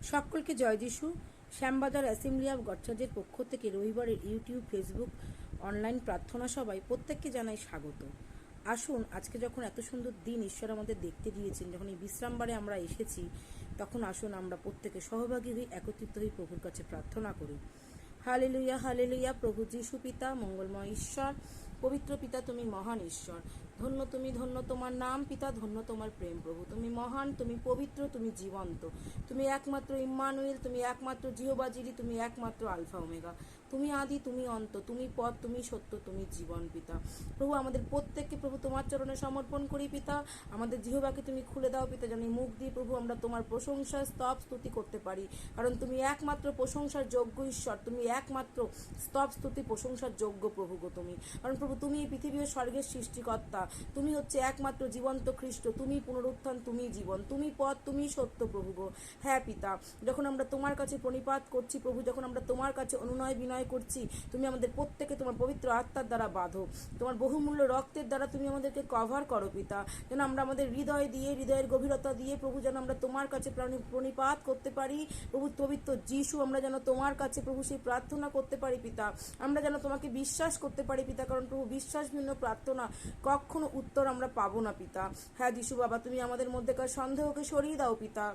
সকলকে জয় যিশু। Shyambazar assembly of god চার্চের পক্ষ থেকে রবিবারের ইউটিউব, ফেসবুক, অনলাইন প্রার্থনা সভায় প্রত্যেককে জানাই স্বাগত। আসুন, আজকে যখন এত সুন্দর দিন ঈশ্বর আমাদের দেখতে দিয়েছেন, যখন এই বিশ্রামবারে আমরা এসেছি, তখন আসুন আমরা প্রত্যেকে সহভাগী হই, একত্রিত হই, প্রভুর কাছে প্রার্থনা করি। Hallelujah, hallelujah. প্রভু যিশু পিতা, মঙ্গলময় ঈশ্বর, পবিত্র পিতা, তুমি মহান ঈশ্বর। ধন্য তুমি, ধন্য তোমার নাম পিতা, ধন্য তোমার প্রেম প্রভু। তুমি মহান, তুমি পবিত্র, তুমি জীবন্ত, তুমি একমাত্র ইম্মানুয়েল, তুমি একমাত্র জিহোবা জিরি, তুমি একমাত্র আলফা ওমেগা। তুমি আদি, তুমি অন্ত, তুমি পথ, তুমি সত্য, তুমি জীবন পিতা। প্রভু, আমাদের প্রত্যেককে প্রভু তোমার চরণে সমর্পণ করি পিতা। আমাদের জিহ্বাকে তুমি খুলে দাও পিতা, যেন মুখ দিয়ে প্রভু আমরা তোমার প্রশংসা, স্তব, স্তুতি করতে পারি। কারণ তুমি একমাত্র প্রশংসার যোগ্য ঈশ্বর, তুমি একমাত্র স্তব, স্তুতি, প্রশংসার যোগ্য প্রভু গো তুমি। কারণ প্রভু তুমি এই পৃথিবী ও স্বর্গের সৃষ্টিকর্তা, তুমি হচ্ছে একমাত্র জীবন্ত খ্রিস্ট, তুমি পুনরুত্থান, তুমি জীবন, তুমি পথ, তুমি সত্য প্রভু গো। হ্যাঁ পিতা, যখন আমরা তোমার কাছে প্রণিপাত করছি প্রভু, যখন আমরা তোমার কাছে অনুনয় বিনয় করছি, তুমি আমাদের প্রত্যেকে তোমার পবিত্র আত্মার দ্বারা বাঁধো, তোমার বহুমূল্য রক্তের দ্বারা তুমি আমাদেরকে কভার করো পিতা, যেন আমরা আমাদের হৃদয় দিয়ে, হৃদয়ের গভীরতা দিয়ে প্রভু যেন আমরা তোমার কাছে প্রণিপাত করতে পারি প্রভু। পবিত্র যিশু, আমরা যেন তোমার কাছে প্রভু সেই প্রার্থনা করতে পারি পিতা, আমরা যেন তোমাকে বিশ্বাস করতে পারি পিতা। কারণ প্রভু বিশ্বাস ভিন্ন প্রার্থনা কখনো উত্তর আমরা পাবো না পিতা। হ্যাঁ যিশু বাবা, তুমি আমাদের মধ্যেকার সন্দেহকে সরিয়ে দাও পিতা।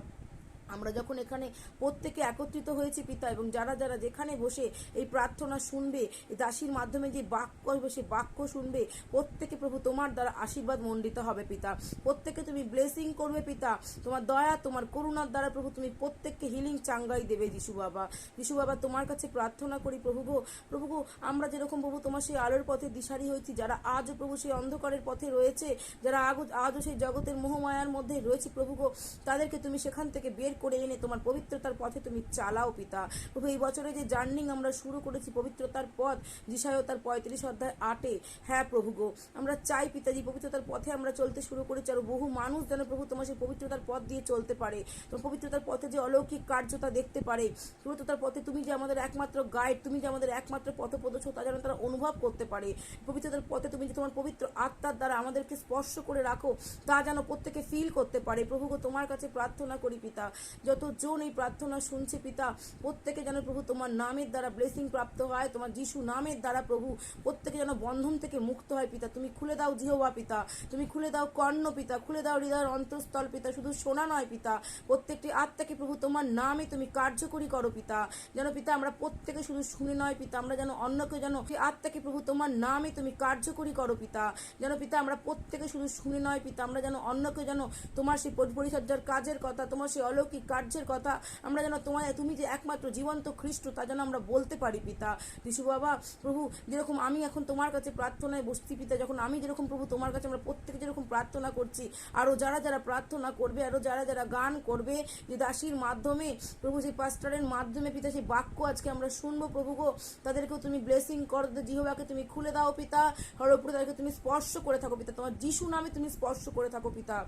আমরা যখন এখানে প্রত্যেকে একত্রিত হয়েছি পিতা, এবং যারা যারা যেখানে বসে এই প্রার্থনা শুনবে, এই দাসীর মাধ্যমে যে বাক্য আসবে সে বাক্য শুনবে, প্রত্যেকে প্রভু তোমার দ্বারা আশীর্বাদ মণ্ডিত হবে পিতা। প্রত্যেকে তুমি ব্লেসিং করবে পিতা, তোমার দয়া, তোমার করুণার দ্বারা প্রভু তুমি প্রত্যেককে হিলিং চাঙ্গাই দেবে যিশু বাবা। যিশু বাবা, তোমার কাছে প্রার্থনা করি প্রভু গো। প্রভু গো, আমরা যেরকম প্রভু তোমার সেই আলোর পথে দিশারি হয়েছি, যারা আজও প্রভু সেই অন্ধকারের পথে রয়েছে, যারা আজও সেই জগতের মোহমায়ার মধ্যে রয়েছে প্রভু গো, তাদেরকে তুমি সেখান থেকে বের করে এনে তোমার পবিত্রতার পথে তুমি চালাও পিতা। প্রভু, এই বছরে যে জার্নিং আমরা শুরু করেছি পবিত্রতার পথ, যিশায় তার 35 অধ্যায় 8, হ্যাঁ প্রভু গো, আমরা চাই পিতাজি পবিত্রতার পথে আমরা চলতে শুরু করেছি, আর বহু মানুষ যেন প্রভু তোমার সেই পবিত্রতার পথ দিয়ে চলতে পারে, তোমার পবিত্রতার পথে যে অলৌকিক কার্যতা দেখতে পারে, পবিত্রতার পথে তুমি যে আমাদের একমাত্র গাইড, তুমি যে আমাদের একমাত্র পথপ্রদর্শক, তা যেন তারা অনুভব করতে পারে। পবিত্রতার পথে তুমি যে তোমার পবিত্র আত্মার দ্বারা আমাদেরকে স্পর্শ করে রাখো, তা যেন প্রত্যেকে ফিল করতে পারে প্রভু গো। তোমার কাছে প্রার্থনা করি পিতা, যতজন এই প্রার্থনা শুনছে পিতা, প্রত্যেকে যেন প্রভু তোমার নামের দ্বারা ব্লেসিং প্রাপ্ত হয়, তোমার যিশু নামের দ্বারা প্রভু প্রত্যেকে যেন বন্ধন থেকে মুক্ত হয় পিতা। তুমি খুলে দাও জিহ্বা পিতা, তুমি খুলে দাও কর্ণ পিতা, খুলে দাও হৃদয়ের অন্তঃস্থল পিতা, শুধু শোনা নয় পিতা, প্রত্যেকটি আত্মাকে প্রভু তোমার নামে তুমি কার্যকরী করো পিতা। যেন পিতা আমরা প্রত্যেকে শুধু শুনে নয় পিতা, আমরা যেন অন্যকে যেন আত্মাকে প্রভু তোমার নামে তুমি কার্যকরী করো পিতা। যেন পিতা আমরা প্রত্যেকে শুধু শুনে নয় পিতা, আমরা যেন অন্যকে যেন তোমার সেই পরিচর্যার কাজের কথা, তোমার সেই অলৌকিক কার্যের কথা, আমরা যেন তুমি যে একমাত্র জীবন্ত খ্রিস্ট, তা যেন আমরা বলতে পারি পিতা। যিশু বাবা প্রভু, যেরকম আমি এখন তোমার কাছে প্রার্থনায় বসছি পিতা, যখন আমি যেরকম প্রভু তোমার কাছে আমরা প্রত্যেকে যেরকম প্রার্থনা করছি, আরও যারা যারা প্রার্থনা করবে, আরও যারা যারা গান করবে, যে দাসীর মাধ্যমে প্রভু সেই পাস্টারের মাধ্যমে পিতা সেই বাক্য আজকে আমরা শুনবো প্রভু গো, তাদেরকেও তুমি ব্লেসিং করো, জিহ্বাকে তুমি খুলে দাও পিতা, হরপুরে তাদেরকে তুমি স্পর্শ করে থাকো পিতা, তোমার যিশু নামে তুমি স্পর্শ করে থাকো পিতা।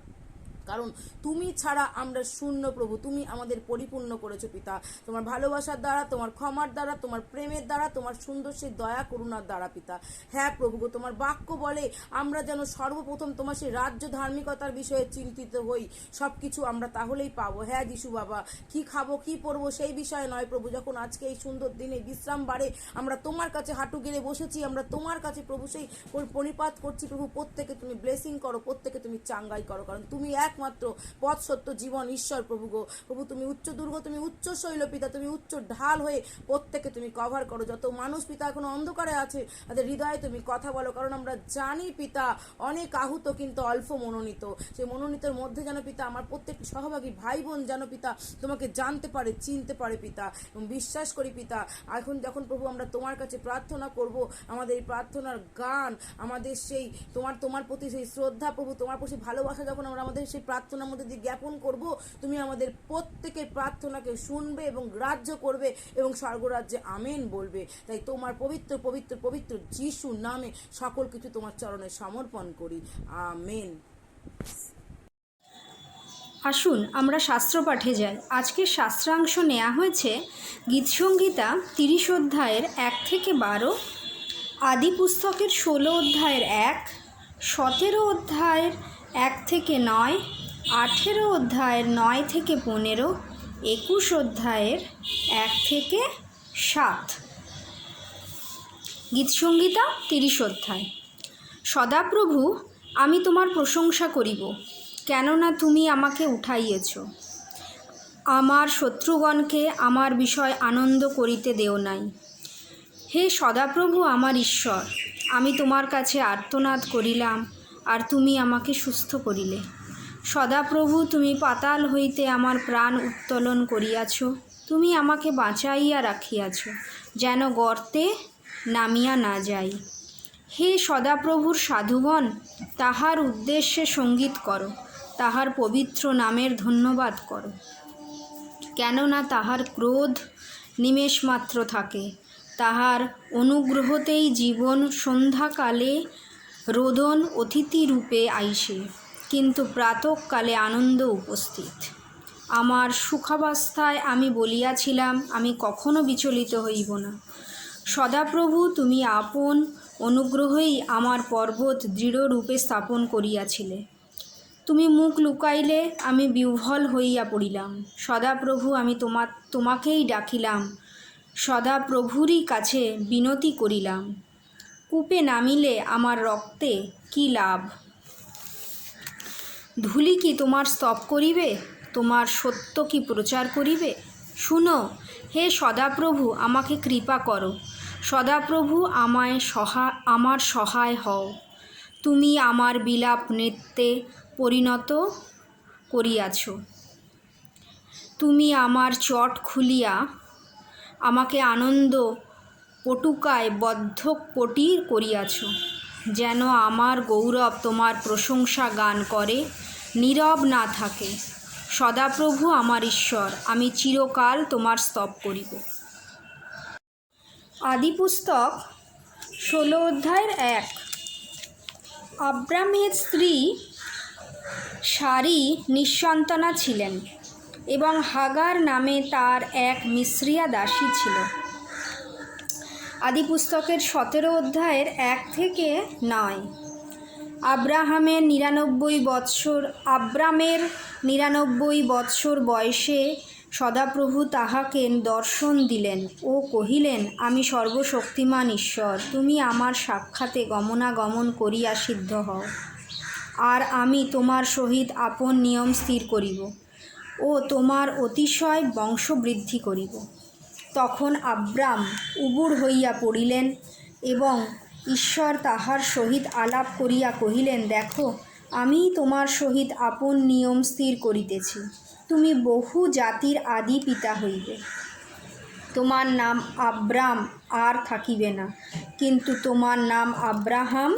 কারণ তুমি ছাড়া আমরা শূন্য প্রভু, তুমি আমাদের পরিপূর্ণ করেছো পিতা, তোমার ভালোবাসার দ্বারা, তোমার ক্ষমার দ্বারা, তোমার প্রেমের দ্বারা, তোমার সুন্দর সেই দয়া করুণার দ্বারা পিতা। হ্যাঁ প্রভু গো, তোমার বাক্য বলে আমরা যেন সর্বপ্রথম তোমার সেই রাজ্য ধার্মিকতার বিষয়ে চিন্তিত হই, সব কিছু আমরা তাহলেই পাবো। হ্যাঁ যিশু বাবা, কি খাবো কি পরবো সেই বিষয়ে নয় প্রভু, যখন আজকে এই সুন্দর দিনে বিশ্রাম বারে আমরা তোমার কাছে হাঁটু গেড়ে বসেছি, আমরা তোমার কাছে প্রভু সেই পরিপাত করছি প্রভু, প্রত্যেকে তুমি ব্লেসিং করো, প্রত্যেকে তুমি চাঙ্গাই করো, কারণ তুমি একমাত্র পথ, সত্য, জীবন ঈশ্বর প্রভু গো। প্রভু তুমি উচ্চ দুর্গ, তুমি উচ্চ শৈল পিতা, তুমি উচ্চ ঢাল হয়ে প্রত্যেকে তুমি কভার করো। যত মানুষ পিতা এখনো অন্ধকারে আছে, তাদের হৃদয়ে তুমি কথা বলো, কারণ আমরা জানি পিতা অনেক আহুত কিন্তু অল্প মনোনীত, সেই মনোনীতের মধ্যে যেন পিতা আমার প্রত্যেকটি সহভাগী ভাই বোন যেন পিতা তোমাকে জানতে পারে, চিনতে পারে পিতা, এবং বিশ্বাস করি পিতা। এখন যখন প্রভু আমরা তোমার কাছে প্রার্থনা করব, আমাদের এই প্রার্থনার গান, আমাদের সেই তোমার প্রতি সেই শ্রদ্ধা প্রভু, তোমার প্রতি ভালোবাসা যখন আমরা আমাদের সেই প্রার্থনার মধ্যে দিয়ে জ্ঞাপন করব, তুমি আমাদের প্রত্যেকের প্রার্থনাকে শুনবে এবং গ্রাহ্য করবে এবং স্বর্গরাজ্যে আমেন বলবে। তাই তোমার পবিত্র পবিত্র পবিত্র যিশু নামে সকল কিছু তোমার চরণে সমর্পণ করি, আমেন। আসুন আমরা শাস্ত্র পাঠে যাই। আজকের শাস্ত্রাংশ নেওয়া হয়েছে গীতসংহিতা 30 অধ্যায়ের 1 থেকে 12, আদি পুস্তকের 16 অধ্যায়ের 1, 17 অধ্যায়ের 1 থেকে 9, 18 অধ্যায়ের 9 থেকে 15, 21 অধ্যায়ের 1 থেকে 7। গীতসংহিতা 30 অধ্যায়। সদাপ্রভু, আমি তোমার প্রশংসা করিব, কেননা তুমি আমাকে উঠাইয়েছ। আমার শত্রুগণকে আমার বিষয় আনন্দ করিতে দেও নাই। হে সদাপ্রভু আমার ঈশ্বর, আমি তোমার কাছে আর্তনাদ করিলাম, আর তুমি আমাকে সুস্থ করিলে। সদাপ্রভু, তুমি পাতাল হইতে আমার প্রাণ উত্তোলন করিয়াছ, তুমি আমাকে বাঁচাইয়া রাখিয়াছ, যেন গর্তে নামিয়া না যাই। হে সদাপ্রভুর সাধুগণ, তাহার উদ্দেশ্যে সঙ্গীত করো, তাহার পবিত্র নামের ধন্যবাদ করো, কেননা তাহার ক্রোধ নিমেষমাত্র থাকে, তাহার অনুগ্রহতেই জীবন সন্ধ্যাকালে রোদন অতিথিরূপে আইসে, কিন্তু প্রাতঃকালে আনন্দ উপস্থিত। আমার সুখাবস্থায় আমি বলিয়াছিলাম, আমি কখনো বিচলিত হইব না। সদাপ্রভু, তুমি আপন অনুগ্রহেই আমার পর্বত দৃঢ়রূপে স্থাপন করিয়াছিলে। তুমি মুখ লুকাইলে আমি বিহ্বল হইয়া পড়িলাম। সদাপ্রভু, আমি তোমাকেই ডাকিলাম, সদাপ্রভুরই কাছে বিনতি করিলাম। কূপে নামিলে আমার রক্তে কি লাভ? ধূলি কি তোমার স্তব করিবে? তোমার সত্য কি প্রচার করিবে? শুনো, হে সদাপ্রভু, আমাকে কৃপা করো। সদাপ্রভু, আমার সহায় হও। তুমি আমার বিলাপ নৃত্যে পরিণত করিয়াছ। তুমি আমার চট খুলিয়া আমাকে আনন্দ পটুকায় বদ্ধপটি করিয়াছ, যেন আমার গৌরব তোমার প্রশংসা গান করে, নীরব না থাকে। সদাপ্রভু আমার ঈশ্বর, আমি চিরকাল তোমার স্তব করিব। আদিপুস্তক 16 অধ্যায়ের 1। আব্রামের স্ত্রী সারি নিঃসন্তানা ছিলেন, এবং হাগার নামে তার এক মিশ্রিয়া দাসী ছিল। আদিপুস্তকের 17 অধ্যায়ের 1 থেকে 9। আব্রামের 99 বৎসর বয়সে সদাপ্রভু তাহাকে দর্শন দিলেন ও কহিলেন, আমি সর্বশক্তিমান ঈশ্বর, তুমি আমার সাক্ষাতে গমনাগমন করিয়া সিদ্ধ হও, আর আমি তোমার সহিত আপন নিয়ম স্থির করিব ও তোমার অতিশয় বংশবৃদ্ধি করিব। তখন আব্রাম উবুড় হইয়া পড়িলেন, এবং ঈশ্বর তাহার সহিত আলাপ করিয়া কহিলেন, দেখো, আমি তোমার সহিত আপন নিয়ম স্থির করিতেছি, তুমি বহু জাতির আদি পিতা হইবে। তোমার নাম আব্রাম আর থাকিবে না, কিন্তু তোমার নাম আব্রাহাম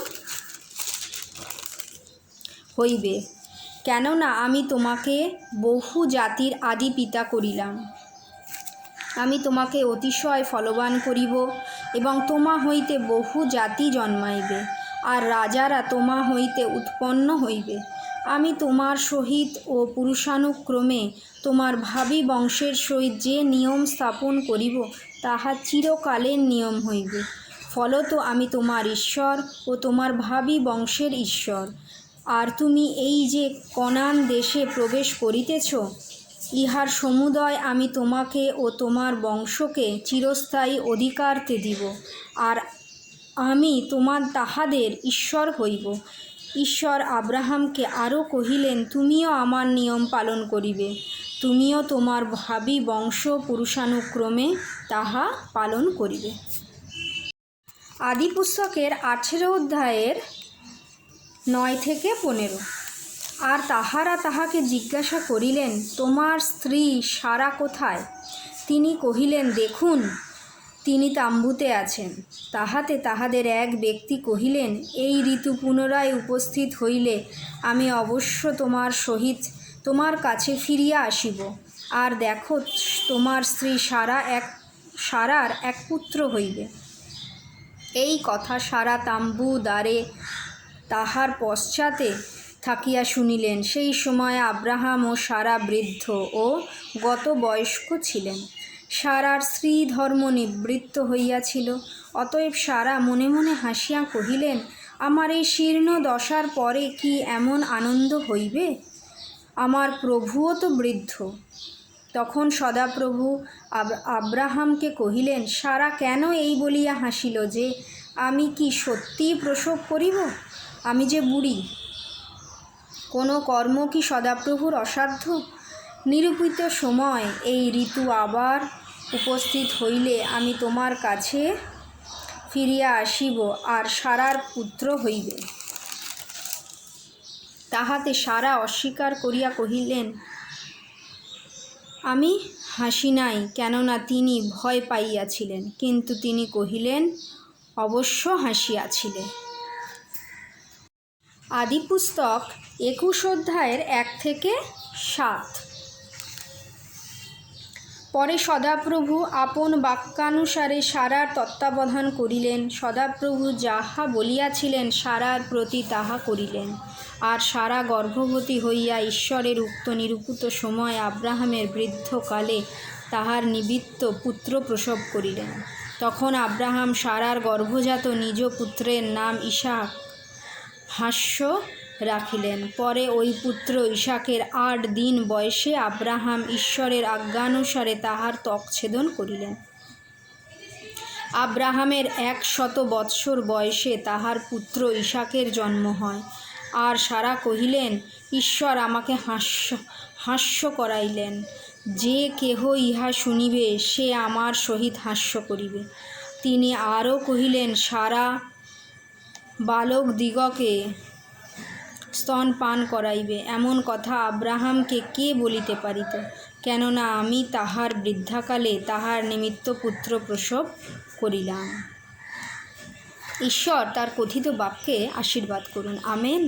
হইবে, কেননা আমি তোমাকে বহু জাতির আদি পিতা করিলাম। আমি তোমাকে অতিশয় ফলবান করিব, এবং তোমা হইতে বহু জাতি জন্মাইবে, আর রাজারা তোমা হইতে উৎপন্ন হইবে। আমি তোমার সহিত ও পুরুষানুক্রমে তোমার ভাবী বংশের সহিত যে নিয়ম স্থাপন করিব, তাহা চিরকালের নিয়ম হইবে। ফলত আমি তোমার ঈশ্বর ও তোমার ভাবী বংশের ঈশ্বর। আর তুমি এই যে কনান দেশে প্রবেশ করিতেছ, ইহার সমুদয় আমি তোমাকে ও তোমার বংশকে চিরস্থায়ী অধিকারতে দিব, আর আমি তাহাদের ঈশ্বর হইব। ঈশ্বর আব্রাহামকে আরও কহিলেন, তুমিও আমার নিয়ম পালন করিবে, তুমিও তোমার ভাবী বংশ পুরুষানুক্রমে তাহা পালন করিবে। আদিপুস্তকের 18 অধ্যায়ের 9 থেকে 15। আর তাহারা তাহাকে জিজ্ঞাসা করিলেন, তোমার স্ত্রী সারা কোথায়? তিনি কহিলেন, দেখুন, তিনি তাম্বুতে আছেন। তাহাতে তাহাদের এক ব্যক্তি কহিলেন, এই ঋতু পুনরায় উপস্থিত হইলে আমি অবশ্য তোমার সহিত তোমার কাছে ফিরিয়া আসিব, আর দেখো, তোমার স্ত্রী সারার এক পুত্র হইবে। এই কথা সারা তাম্বু দ্বারে তাহার পশ্চাতে থাকিয়া শুনিলেন। সেই সময় আব্রাহাম ও সারা বৃদ্ধ ও গতবয়স্ক ছিলেন। সারার স্ত্রী ধর্ম নিবৃত্ত হইয়াছিল। অতএব সারা মনে মনে হাসিয়া কহিলেন, আমার এই শীর্ণ দশার পরে কি এমন আনন্দ হইবে? আমার প্রভুও তো বৃদ্ধ, তখন সদাপ্রভু আব্রাহামকে কহিলেন, সারা কেন এই বলিয়া হাসিল যে আমি কি সত্যিই প্রসব করিব? আমি যে বুড়ি। কোনো কর্ম কি সদাপ্রভুর অসাধ্য? নিরূপিত সময় এই ঋতু আবার উপস্থিত হইলে আমি তোমার কাছে ফিরিয়া আসিব, আর সারার পুত্র হইবে। তাহাতে সারা অস্বীকার করিয়া কহিলেন, আমি হাসি নাই, কেননা তিনি ভয় পাইয়াছিলেন। কিন্তু তিনি কহিলেন, অবশ্য হাসিয়াছিলে। আদিপুস্তক 21 অধ্যায়ের 1 থেকে 7। পরে সদাপ্রভু আপন বাক্যানুসারে সারার তত্ত্বাবধান করিলেন। সদাপ্রভু যাহা বলিয়াছিলেন সারার প্রতি তাহা করিলেন। আর সারা গর্ভবতী হইয়া ঈশ্বরের উক্ত নিরূপিত সময় আব্রাহামের বৃদ্ধকালে তাহার নিমিত্ত পুত্র প্রসব করিলেন। তখন আব্রাহাম সারার গর্ভজাত নিজ পুত্রের নাম ইসাক হাস্য রাখিলেন। পরে ওই পুত্র ইসাকের 8 দিন বয়সে আব্রাহাম ঈশ্বরের আজ্ঞানুসারে তাহার ত্বকচ্ছেদন করিলেন। আব্রাহামের 100 বৎসর বয়সে তাহার পুত্র ইসাকের জন্ম হয়। আর সারা কহিলেন, ঈশ্বর আমাকে হাস্য করাইলেন। যে কেহ ইহা শুনিবে সে আমার সহিত হাস্য করিবে। তিনি আরও কহিলেন, সারা বালকদিগকে স্তন পান করাইবে। এমন কথা আব্রাহামকে কে বলিতে পারিত? কেননা আমি তাহার বৃদ্ধাকালে তাহার নিমিত্ত পুত্র প্রসব করিলাম। ঈশ্বর তার কথিত বাক্যে আশীর্বাদ করুন। আমেন।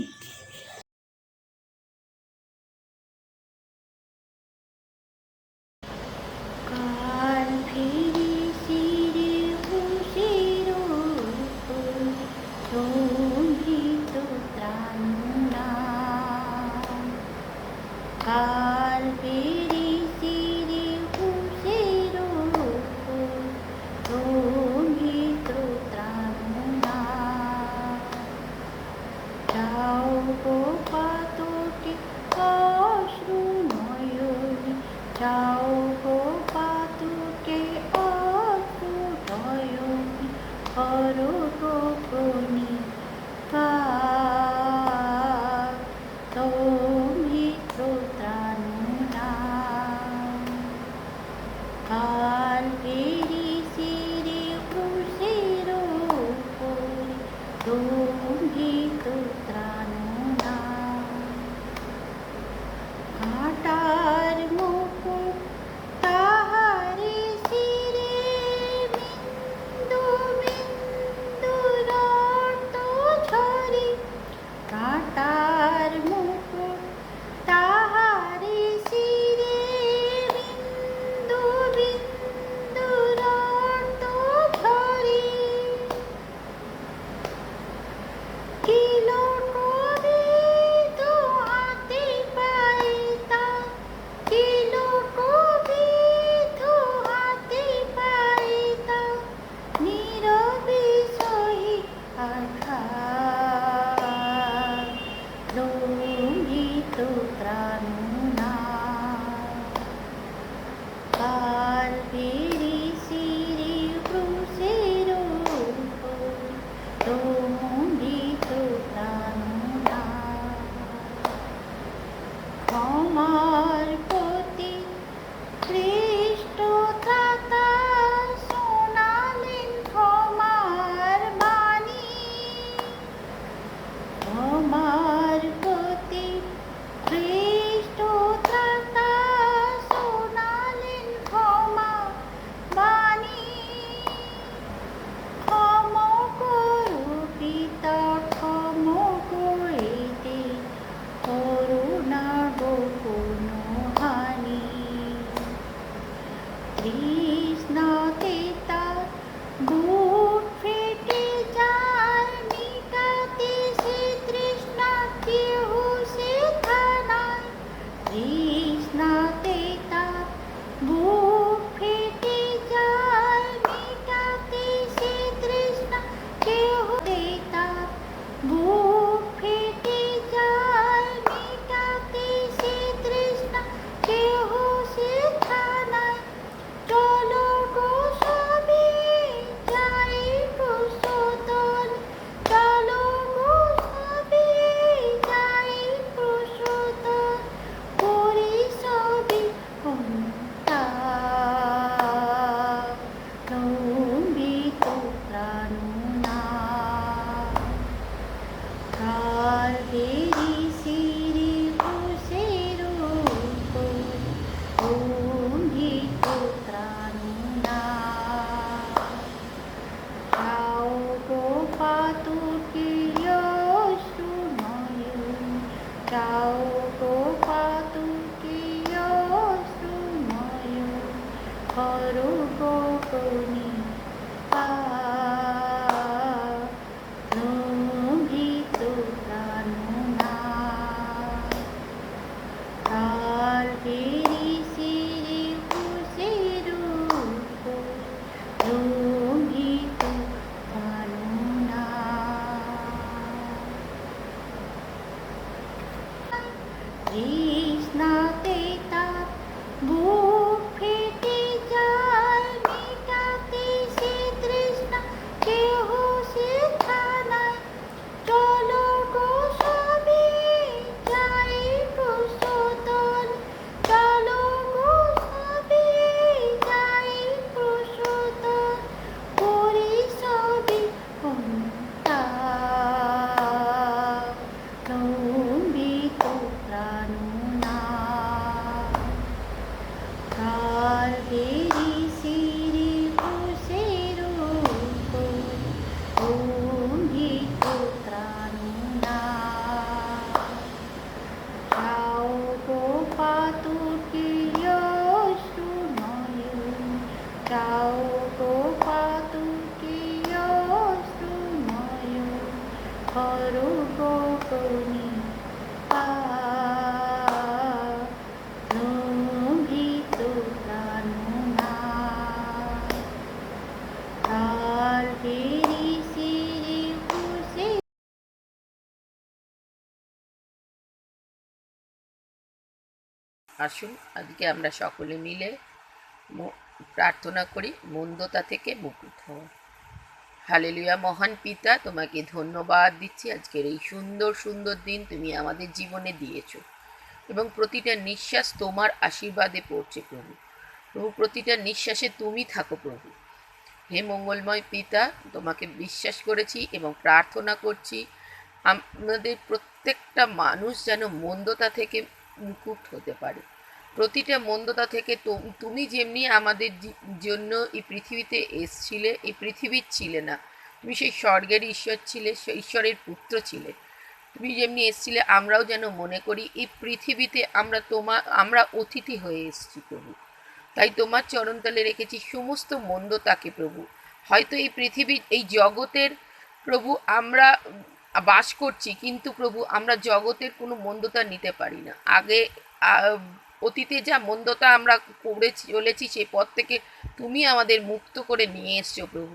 করো গোপনে ভীত প্রাণনা কাল তেরি সিরি খুশি। আসুন আজকে আমরা সকলে মিলে প্রার্থনা করি মন্দতা থেকে মুক্ত হওয়া। হালেলুয়া। মহান পিতা, তোমাকে ধন্যবাদ দিচ্ছি আজকের এই সুন্দর সুন্দর দিন তুমি আমাদের জীবনে দিয়েছো এবং প্রতিটা নিঃশ্বাস তোমার আশীর্বাদে পড়ছে প্রভু। প্রভু প্রতিটা নিঃশ্বাসে তুমি থাকো প্রভু। হে মঙ্গলময় পিতা, তোমাকে বিশ্বাস করেছি এবং প্রার্থনা করছি আমাদের প্রত্যেকটা মানুষ যেন মন্দতা থেকে মুক্ত হতে পারে। প্রতিটা মন্দতা থেকে তুমি যেমনি আমাদের জন্য এই পৃথিবীতে এসছিলে, এই পৃথিবীর ছিলে না, তুমি সেই স্বর্গের ঈশ্বর ছিলে, সেই ঈশ্বরের পুত্র ছিলে। তুমি যেমনি এসছিলে আমরাও যেন মনে করি এই পৃথিবীতে আমরা অতিথি হয়ে এসেছি প্রভু। তাই তোমার চরণতলে রেখেছি সমস্ত মন্দতাকে প্রভু। হয়তো এই পৃথিবীর এই জগতের প্রভু আমরা বাস করছি, কিন্তু প্রভু আমরা জগতের কোনো মন্দতা নিতে পারি না। আগে অতীতে যা মন্দতা আমরা করে চলেছি সেই পথ থেকে তুমি আমাদের মুক্ত করে নিয়ে এসছো প্রভু।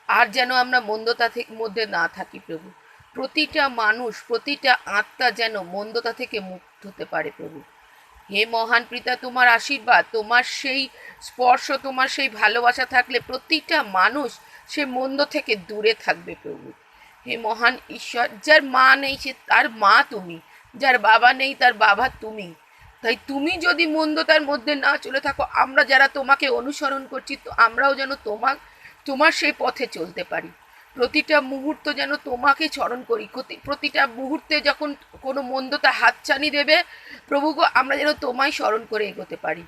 আর যেন আমরা মন্দতা মধ্যে না থাকি প্রভু। প্রতিটা মানুষ, প্রতিটা আত্মা যেন মন্দতা থেকে মুক্ত হতে পারে প্রভু। হে মহান পিতা, তোমার আশীর্বাদ, তোমার সেই স্পর্শ, তোমার সেই ভালোবাসা থাকলে প্রতিটা মানুষ সে মন্দ থেকে দূরে থাকবে প্রভু। হে মহান ঈশ্বর, যার মা নেই সে তার মা তুমি, যার বাবা নেই তার বাবা তুমি। তাই তুমি যদি মন্দতার মধ্যে না চলে থাকো, আমরা যারা তোমাকে অনুসরণ করছি তো আমরাও যেন তোমার সেই পথে চলতে পারি। প্রতিটা মুহূর্ত যেন তোমাকে স্মরণ করি। প্রতিটা মুহূর্তে যখন কোনো মন্দতা হাতছানি দেবে প্রভু গো, আমরা যেন তোমায় স্মরণ করে এগোতে পারি।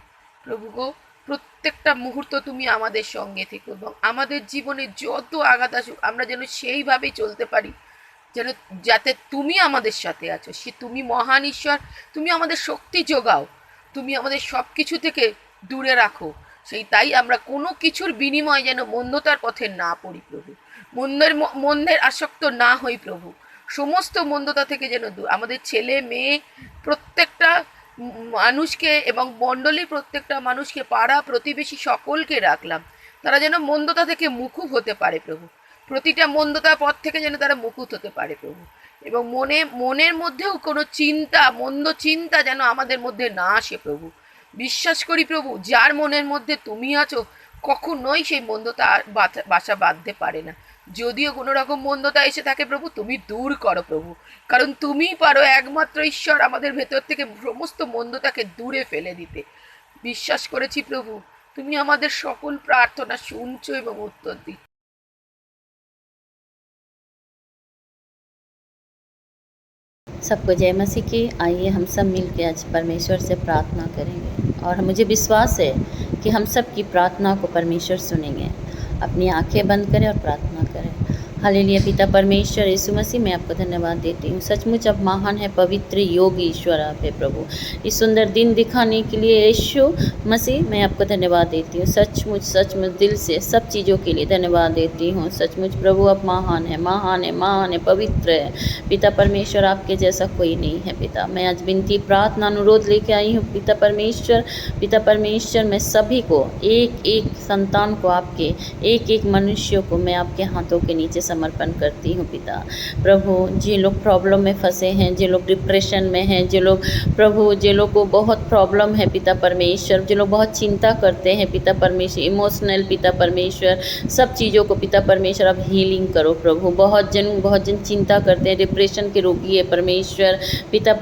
প্রভু গো, প্রত্যেকটা মুহূর্ত তুমি আমাদের সঙ্গে থেকো এবং আমাদের জীবনে যত আঘাত আসুক আমরা যেন সেইভাবেই চলতে পারি, যেন যাতে তুমি আমাদের সাথে আছো। সে তুমি মহান ঈশ্বর, তুমি আমাদের শক্তি যোগাও, তুমি আমাদের সব কিছু থেকে দূরে রাখো। তাই আমরা কোনো কিছুর বিনিময়ে যেন মন্দতার পথে না পড়ি প্রভু, মন্দের আসক্ত না হই প্রভু। সমস্ত মন্দতা থেকে যেন আমাদের ছেলে মেয়ে প্রত্যেকটা মানুষকে এবং মণ্ডলীর প্রত্যেকটা মানুষকে, পাড়া প্রতিবেশী সকলকে রাখলাম, তারা যেন মন্দতা থেকে মুকুব হতে পারে প্রভু। প্রতিটা মন্দতার পথ থেকে যেন তারা মুকুব হতে পারে প্রভু। এবং মনের মধ্যেও কোনো মন্দ চিন্তা যেন আমাদের মধ্যে না আসে প্রভু। বিশ্বাস করি প্রভু, যার মনের মধ্যে তুমি আছো কখনোই সেই মন্দতা বাসা বাঁধতে পারে না। যদিও কোনো রকম মন্দতা এসে থাকে প্রভু, তুমি দূর করো প্রভু, কারণ তুমিই পারো একমাত্র ঈশ্বর আমাদের ভেতর থেকে সমস্ত মন্দতাকে দূরে ফেলে দিতে। বিশ্বাস করেছি প্রভু, তুমি আমাদের সকল প্রার্থনা শুনছো এবং উত্তর দিচ্ছ। सबको जय मसीह की। आइए हम सब मिल के आज परमेश्वर से प्रार्थना करेंगे और मुझे विश्वास है कि हम सब की प्रार्थना को परमेश्वर सुनेंगे। अपनी आंखें बंद करें और प्रार्थना करें। हालेलुया। पिता परमेश्वर यीशु मसीह, मैं आपको धन्यवाद देती हूँ। सचमुच अब महान है, पवित्र योगी ईश्वर आप है प्रभु। इस सुंदर दिन दिखाने के लिए यीशु मसीह मैं आपको धन्यवाद देती हूँ। सचमुच सचमुच दिल से सब चीज़ों के लिए धन्यवाद देती हूँ। सचमुच प्रभु अब महान है, महान है, महान है, पवित्र है। पिता परमेश्वर आपके जैसा कोई नहीं है। पिता मैं आज विनती प्रार्थना अनुरोध लेके आई हूँ। पिता परमेश्वर मैं सभी को, एक एक संतान को, आपके एक एक मनुष्यों को मैं आपके हाथों के नीचे समर्पण करती हूँ। पिता प्रभु, जिन लोग प्रॉब्लम में फंसे हैं, जिन लोग डिप्रेशन में हैं, जिन लोग प्रभु, जिन लोग को बहुत प्रॉब्लम है पिता परमेश्वर, जिन लोग बहुत चिंता करते हैं पिता परमेश्वर, इमोशनल पिता परमेश्वर, सब चीज़ों को पिता परमेश्वर आप हीलिंग करो प्रभु। बहुत जन चिंता करते हैं, डिप्रेशन के रोगी है परमेश्वर। पिता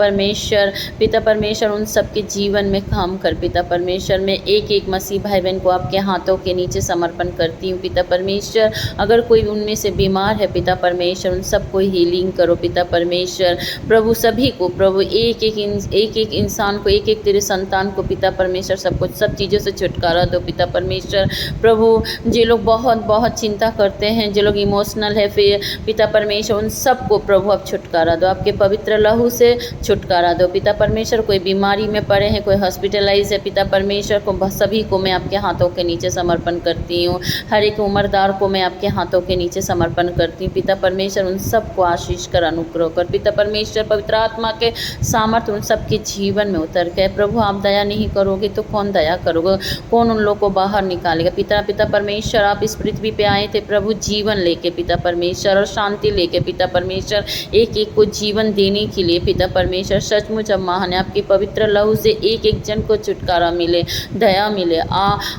परमेश्वर उन सब के जीवन में काम कर पिता परमेश्वर। मैं एक एक मसीह भाई बहन को आपके हाथों के नीचे समर्पण करती हूँ पिता परमेश्वर। अगर कोई उनमें से बीमार है पिता परमेश्वर, उन सबको हीलिंग करो पिता परमेश्वर। प्रभु सभी को प्रभु, एक एक इंसान को, एक एक तेरे संतान को पिता परमेश्वर सबको सब चीज़ों से छुटकारा दो पिता परमेश्वर। प्रभु जो लोग बहुत चिंता करते हैं, जो लोग इमोशनल है फिर पिता परमेश्वर, उन सबको प्रभु अब छुटकारा दो, आपके पवित्र लहू से छुटकारा दो पिता परमेश्वर। कोई बीमारी में पड़े हैं, कोई हॉस्पिटलाइज है पिता परमेश्वर, को सभी को मैं आपके हाथों के नीचे समर्पण करती हूँ। हर एक उम्रदार को मैं आपके हाथों के नीचे समर्पण समर्पण करती हूँ। पिता परमेश्वर उन सबको आशीष कर, अनुग्रह कर। पिता परमेश्वर पवित्र आत्मा के सामर्थ्य उन सबके जीवन में उतर के। प्रभु आप दया नहीं करोगे तो कौन दया करोगे, कौन उन लोगों को बाहर निकालेगा। पिता परमेश्वर आप इस पृथ्वी पे आए थे प्रभु जीवन लेके पिता परमेश्वर, और शांति लेके पिता परमेश्वर, एक एक को जीवन देने के लिए पिता परमेश्वर। सचमुच अब महान है, आपके पवित्र लहू से एक एक जन को छुटकारा मिले, दया मिले,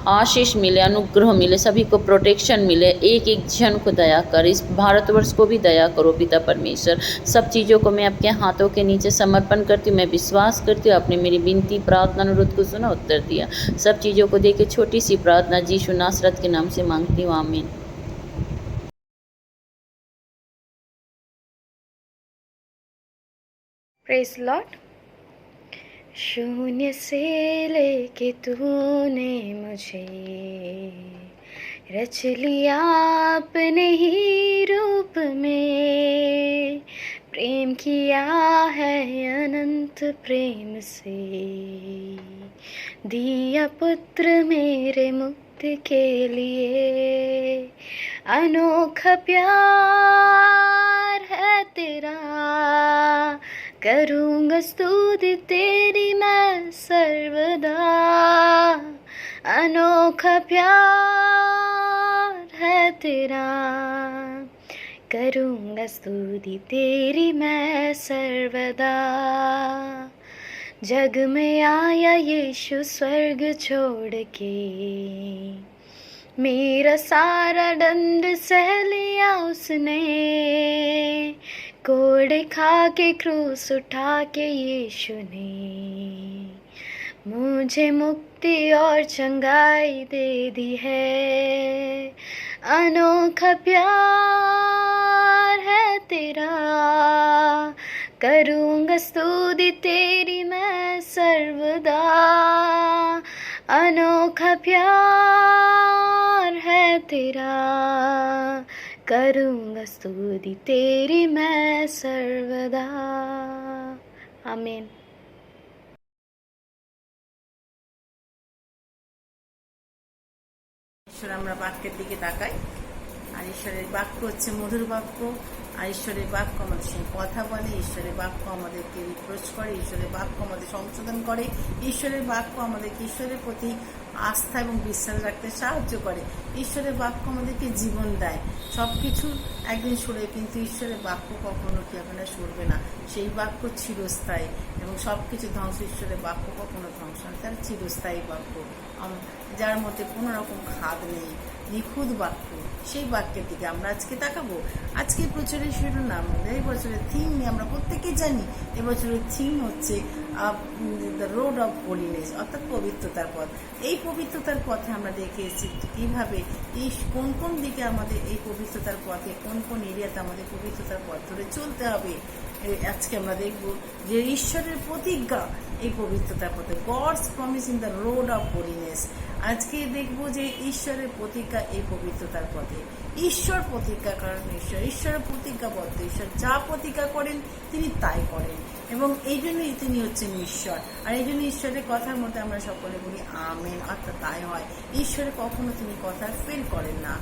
आशीष मिले, अनुग्रह मिले, सभी को प्रोटेक्शन मिले। एक एक जन को दया कर, इस भारतवर्ष को भी दया करो पिता परमेश्वर। सब चीज़ों को मैं आपके हाथों के नीचे समर्पण करती हूँ। मैं विश्वास करती हूँ आपने मेरी विनती, प्रार्थना, अनुरोध को सुना, उत्तर दिया। सब चीज़ों को देके छोटी सी प्रार्थना यीशु नासरत के नाम से मांगती हूँ, आमीन। Praise Lord. शून्य से लेके तूने मुझे रच लिया अपने ही रूप में, प्रेम किया है अनंत प्रेम से, दिया पुत्र मेरे मुक्ति के लिए। अनोखा प्यार है तेरा, करूँगा स्तुति तेरी मैं सर्वदा। अनोखा प्यार है तेरा, करूँगा स्तुति तेरी मैं सर्वदा। जग में आया यीशु स्वर्ग छोड़ के, मेरा सारा दंड सह लिया उसने। कोड़े खा के क्रूस उठा के यीशु ने मुझे मुक्ति और चंगाई दे दी है। अनोखा प्यार है तेरा, करूँगा स्तुति तेरी मैं सर्वदा। अनोखा प्यार है तेरा, करूँगा स्तुति तेरी मैं सर्वदा। आमीन। ঈশ্বর আমরা বাক্যের দিকে তাকাই, আর ঈশ্বরের বাক্য হচ্ছে মধুর বাক্য। আর ঈশ্বরের বাক্য আমাদের সঙ্গে কথা বলে, ঈশ্বরের বাক্য আমাদেরকে রিপ্রোচ করে, ঈশ্বরের বাক্য আমাদের সংশোধন করে, ঈশ্বরের বাক্য আমাদেরকে ঈশ্বরের প্রতি আস্থা এবং বিশ্বাস রাখতে সাহায্য করে। ঈশ্বরের বাক্য আমাদেরকে জীবন দেয়। সব কিছু একদিন সরে, কিন্তু ঈশ্বরের বাক্য কখনো কি আপনারা সরবে না। সেই বাক্য চিরস্থায়ী এবং সব কিছু ধ্বংস। ঈশ্বরের বাক্য কখনো ধ্বংস নয়, তার চিরস্থায়ী বাক্য, যার মধ্যে কোনো রকম খাদ নেই, নিখুঁত বাক্য। সেই বাক্যের দিকে আমরা আজকে তাকাবো। আজকে প্রচারের শিরোনাম, এই বছরের থিম নিয়ে আমরা প্রত্যেকেই জানি। এবছরের থিম হচ্ছে দ্য রোড অফ হোলিনেস, অর্থাৎ পবিত্রতার পথ। এই পবিত্রতার পথে আমরা দেখে এসেছি কীভাবে এই কোন কোন দিকে আমাদের এই পবিত্রতার পথে, কোন কোন এরিয়াতে আমাদের পবিত্রতার পথ ধরে চলতে হবে। আজকে আমরা দেখব যে ঈশ্বরের প্রতিজ্ঞা এই পবিত্রতার পথে, God's promise in the road of holiness. আজকে দেখব যে ঈশ্বরের প্রতিজ্ঞা এই পবিত্রতার পথে। ঈশ্বর প্রতিজ্ঞা করেন, ঈশ্বরের প্রতিজ্ঞাবদ্ধ। ঈশ্বর যা প্রতিজ্ঞা করেন তিনি তাই করেন, এবং এই জন্যই তিনি হচ্ছেন ঈশ্বর। আর এই জন্য ঈশ্বরের কথার মধ্যে আমরা সকলে বলি আমেন, অর্থাৎ তাই হয়। ঈশ্বরে কখনো তিনি কথা ফেল করেন না।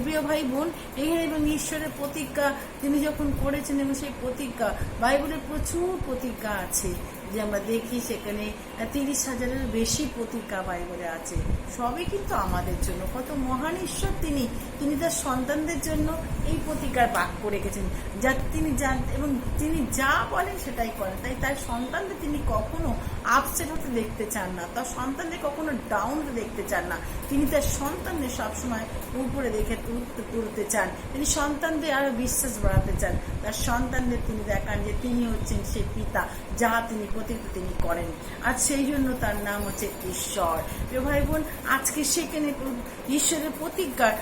প্রিয় ভাই বোন, এখানে এবং ঈশ্বরের প্রতিজ্ঞা তিনি যখন করেছেন, এবং সেই প্রতিজ্ঞা বাইবেলে প্রচুর প্রতিজ্ঞা আছে যে আমরা দেখি, সেখানে 30,000-এর বেশি প্রতিজ্ঞা বাইবেলে আছে। সবই কিন্তু আমাদের জন্য। কত মহান ঈশ্বর তিনি, তিনি তার সন্তানদের জন্য এই প্রতিজ্ঞার বাক্য রেখেছেন, যা তিনি এবং তিনি যা বলেন সেটাই করেন। তাই তার সন্তানদের তিনি কখনো আপসেট হতে দেখতে চান না, তার সন্তানদের কখনো ডাউন হতে দেখতে চান না। তিনি তার সন্তানদের সবসময় উপরে দেখে তুলতে চান। তিনি সন্তানদের আরো বিশ্বাস বাড়াতে চান। তার সন্তানদের তিনি দেখান যে তিনি হচ্ছেন সেই পিতা, যা তিনি প্রতিজ্ঞা তিনি করেন। আর সেই জন্য তার নাম হচ্ছে ঈশ্বর। প্রিয় ভাই বোন, আজকে সেখানে ঈশ্বরের প্রতিজ্ঞার